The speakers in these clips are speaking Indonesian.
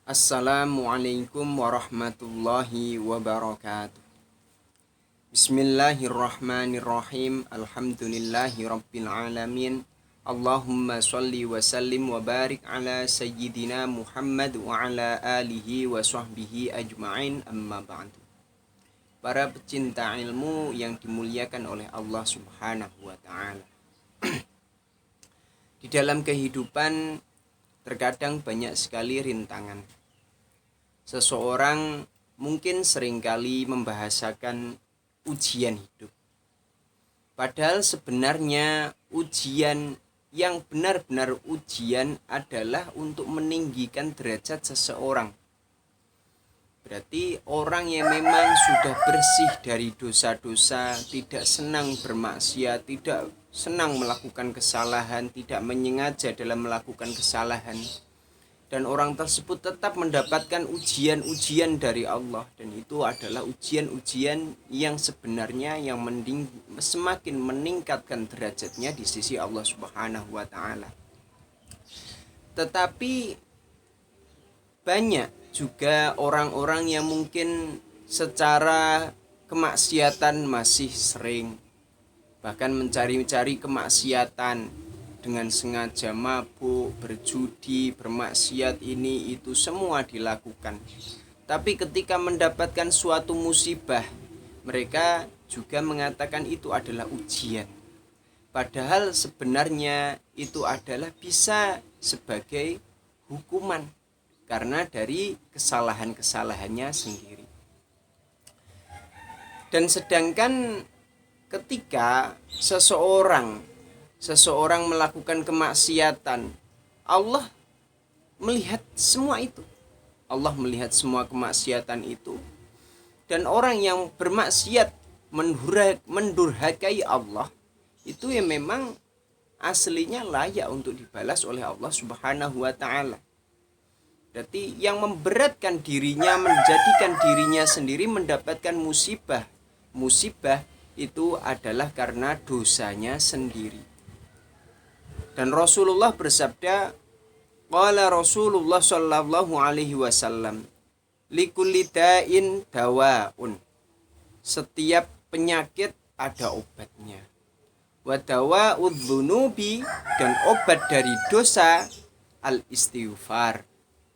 Assalamualaikum warahmatullahi wabarakatuh. Bismillahirrahmanirrahim. Alhamdulillahi rabbil alamin. Allahumma sholli wa sallim wa barik ala sayyidina Muhammad wa ala alihi wa sahbihi ajma'in, amma ba'du. Para pecinta ilmu yang dimuliakan oleh Allah Subhanahu wa ta'ala. Di dalam kehidupan terkadang banyak sekali rintangan. Seseorang mungkin seringkali membahasakan ujian hidup. Padahal sebenarnya ujian yang benar-benar ujian adalah untuk meninggikan derajat seseorang. Berarti orang yang memang sudah bersih dari dosa-dosa, tidak senang bermaksiat, tidak senang melakukan kesalahan, tidak menyengaja dalam melakukan kesalahan, dan orang tersebut tetap mendapatkan ujian-ujian dari Allah, dan itu adalah ujian-ujian yang sebenarnya yang semakin meningkatkan derajatnya di sisi Allah Subhanahu wa ta'ala. Tetapi banyak juga orang-orang yang mungkin secara kemaksiatan masih sering, bahkan mencari-cari kemaksiatan dengan sengaja mabuk, berjudi, bermaksiat, ini itu semua dilakukan. Tapi ketika mendapatkan suatu musibah, mereka juga mengatakan itu adalah ujian. Padahal sebenarnya itu adalah bisa sebagai hukuman karena dari kesalahan-kesalahannya sendiri. Dan sedangkan ketika seseorang melakukan kemaksiatan, Allah melihat semua itu. Allah melihat semua kemaksiatan itu. Dan orang yang bermaksiat mendurhakai Allah, itu yang memang aslinya layak untuk dibalas oleh Allah Subhanahu wa ta'ala. Berarti yang memberatkan dirinya, menjadikan dirinya sendiri mendapatkan musibah. Musibah itu adalah karena dosanya sendiri. Dan Rasulullah bersabda, qala Rasulullah sallallahu alaihi wasallam, likulli da'in dawaun. Setiap penyakit ada obatnya. Wa dawa'udz dzunubi, dan obat dari dosa al-istighfar.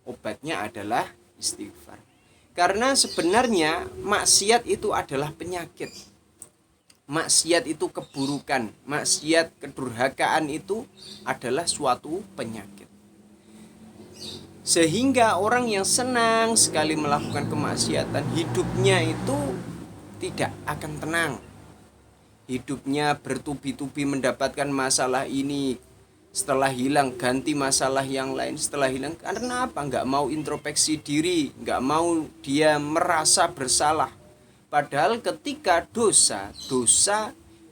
Obatnya adalah istighfar. Karena sebenarnya maksiat itu adalah penyakit. Maksiat itu keburukan, maksiat, kedurhakaan itu adalah suatu penyakit. Sehingga orang yang senang sekali melakukan kemaksiatan, hidupnya itu tidak akan tenang. Hidupnya bertubi-tubi mendapatkan masalah ini, setelah hilang ganti masalah yang lain, setelah hilang. Karena apa? Nggak mau introspeksi diri, nggak mau dia merasa bersalah. Padahal ketika dosa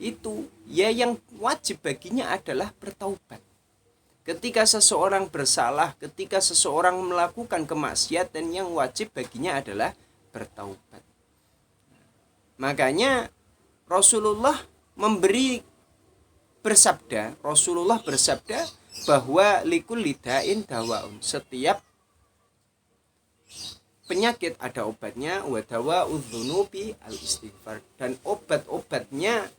itu ya yang wajib baginya adalah bertaubat. Ketika seseorang bersalah, ketika seseorang melakukan kemaksiatan, yang wajib baginya adalah bertaubat. Makanya Rasulullah bersabda bahwa likulli da'in dawaun. Setiap penyakit ada obatnya, wa dawa'udz dzunubi al-istighfar, dan obat-obatnya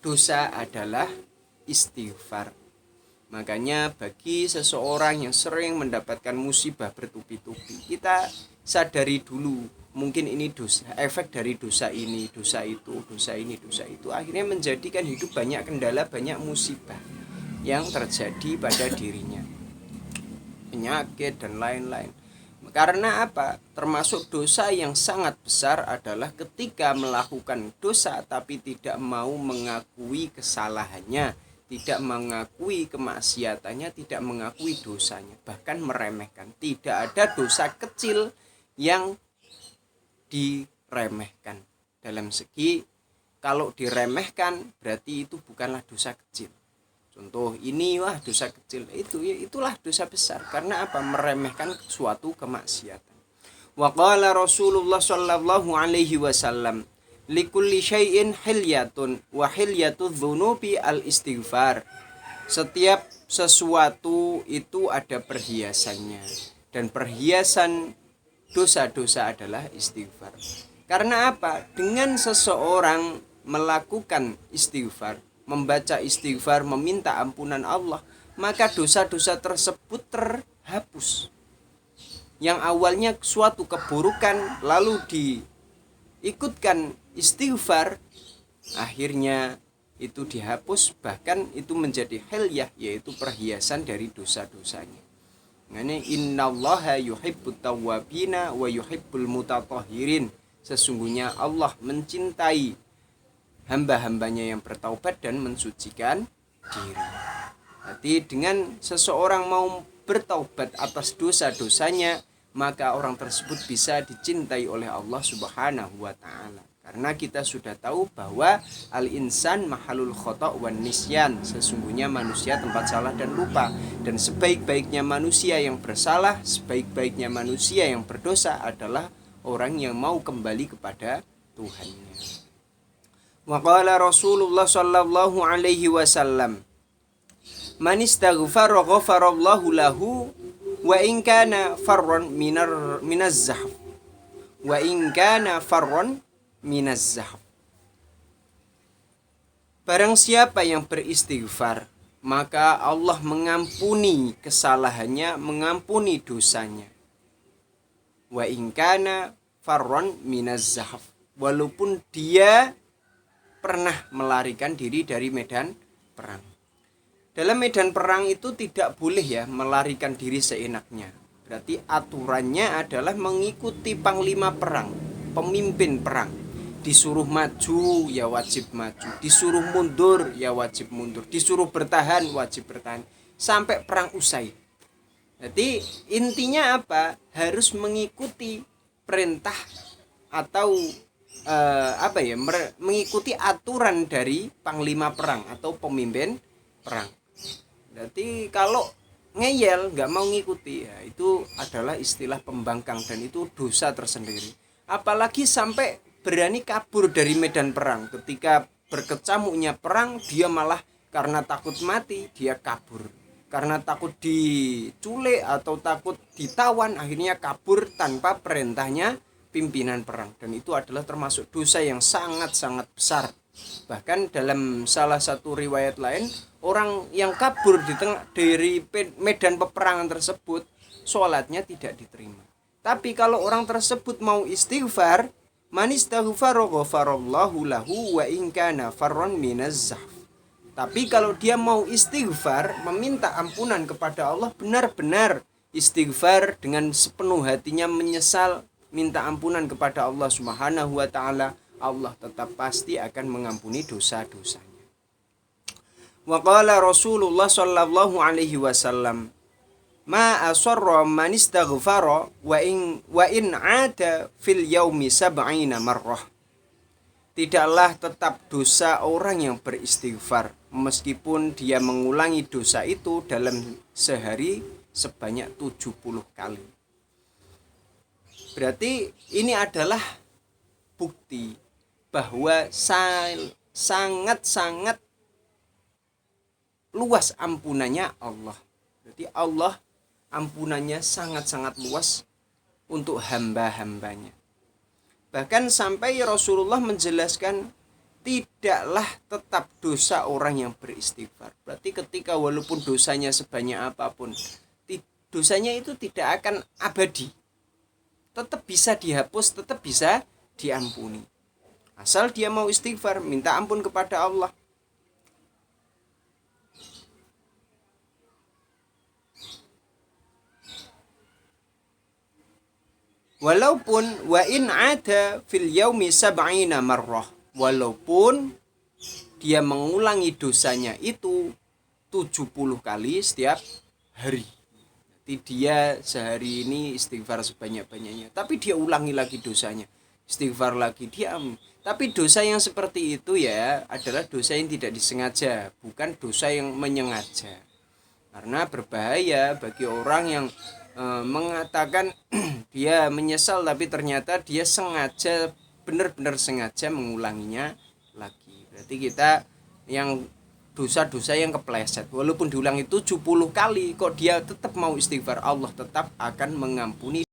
dosa adalah istighfar. Makanya bagi seseorang yang sering mendapatkan musibah bertubi-tubi, kita sadari dulu, mungkin ini dosa, efek dari dosa ini, dosa itu, dosa ini, dosa itu, akhirnya menjadikan hidup banyak kendala, banyak musibah yang terjadi pada dirinya, penyakit dan lain-lain. Karena apa? Termasuk dosa yang sangat besar adalah ketika melakukan dosa tapi tidak mau mengakui kesalahannya, tidak mengakui kemaksiatannya, tidak mengakui dosanya, bahkan meremehkan. Tidak ada dosa kecil yang diremehkan. Dalam segi kalau diremehkan berarti itu bukanlah dosa kecil. Contoh, ini wah dosa kecil, itulah dosa besar. Karena apa? Meremehkan suatu kemaksiatan. Wa qala Rasulullah sallallahu alaihi wasallam, likulli syai'in hilyatun wa hilyatudz dzunubi al-istighfar. Setiap sesuatu itu ada perhiasannya, dan perhiasan dosa-dosa adalah istighfar. Karena apa? Dengan seseorang melakukan istighfar, membaca istighfar, meminta ampunan Allah, maka dosa-dosa tersebut terhapus. Yang awalnya suatu keburukan lalu diikutkan istighfar, akhirnya itu dihapus, bahkan itu menjadi hilyah, yaitu perhiasan dari dosa-dosanya. Ngene innallaha yuhibbut tawwabina wa yuhibbul mutatahhirin. Sesungguhnya Allah mencintai hamba-hambanya yang bertaubat dan mensucikan diri. Jadi dengan seseorang mau bertaubat atas dosa-dosanya, maka orang tersebut bisa dicintai oleh Allah Subhanahu wa taala. Karena kita sudah tahu bahwa al-insan mahalul khata' wan nisyan. Sesungguhnya manusia tempat salah dan lupa. Dan sebaik-baiknya manusia yang bersalah, sebaik-baiknya manusia yang berdosa adalah orang yang mau kembali kepada Tuhannya. Wa qala Rasulullah sallallahu alaihi wasallam, man istaghfara ghafarallahu lahu wa in kana farran minaz zahf wa in kana farran minaz zahf. Barang siapa yang beristighfar, maka Allah mengampuni kesalahannya, mengampuni dosanya. Wa in kana farran minaz zahf, walaupun dia pernah melarikan diri dari medan perang. Dalam medan perang itu tidak boleh ya melarikan diri seenaknya. Berarti aturannya adalah mengikuti panglima perang, pemimpin perang. Disuruh maju ya wajib maju, disuruh mundur ya wajib mundur, disuruh bertahan wajib bertahan sampai perang usai. Jadi intinya apa? Harus mengikuti perintah atau mengikuti aturan dari panglima perang atau pemimpin perang. Jadi kalau ngeyel nggak mau ngikuti, ya itu adalah istilah pembangkang dan itu dosa tersendiri. Apalagi sampai berani kabur dari medan perang. Ketika berkecamuknya perang, dia malah karena takut mati dia kabur. Karena takut diculik atau takut ditawan, akhirnya kabur tanpa perintahnya pimpinan perang. Dan itu adalah termasuk dosa yang sangat-sangat besar. Bahkan dalam salah satu riwayat lain, orang yang kabur dari medan peperangan tersebut, sholatnya tidak diterima. Tapi kalau orang tersebut mau istighfar, man istaghfara ghafarallahu lahu wa in kana farran minaz zahf. Tapi kalau dia mau istighfar, meminta ampunan kepada Allah, benar-benar istighfar dengan sepenuh hatinya, menyesal, minta ampunan kepada Allah Subhanahu wa taala, Allah tetap pasti akan mengampuni dosa-dosanya. Wa qala Rasulullah sallallahu alaihi wasallam, ma asarra man istaghfara wa in 'ada fil yaumi sab'ina marrah. Tidaklah tetap dosa orang yang beristighfar meskipun dia mengulangi dosa itu dalam sehari sebanyak 70 kali. Berarti ini adalah bukti bahwa sangat-sangat luas ampunannya Allah. Jadi Allah ampunannya sangat-sangat luas untuk hamba-hambanya. Bahkan sampai Rasulullah menjelaskan tidaklah tetap dosa orang yang beristighfar. Berarti ketika walaupun dosanya sebanyak apapun, dosanya itu tidak akan abadi. Tetap bisa dihapus, tetap bisa diampuni. Asal dia mau istighfar, minta ampun kepada Allah. Walaupun wa in 'ada fil yaumi sab'ina marrah, walaupun dia mengulangi dosanya itu 70 kali setiap hari. Jadi dia sehari ini istighfar sebanyak-banyaknya, tapi dia ulangi lagi dosanya, istighfar lagi, dia tapi dosa yang seperti itu ya adalah dosa yang tidak disengaja, bukan dosa yang menyengaja. Karena berbahaya bagi orang yang mengatakan dia menyesal tapi ternyata dia sengaja, benar-benar sengaja mengulanginya lagi. Berarti kita yang dosa-dosa yang kepleset. Walaupun diulangi 70 kali kok dia tetap mau istighfar, Allah tetap akan mengampuni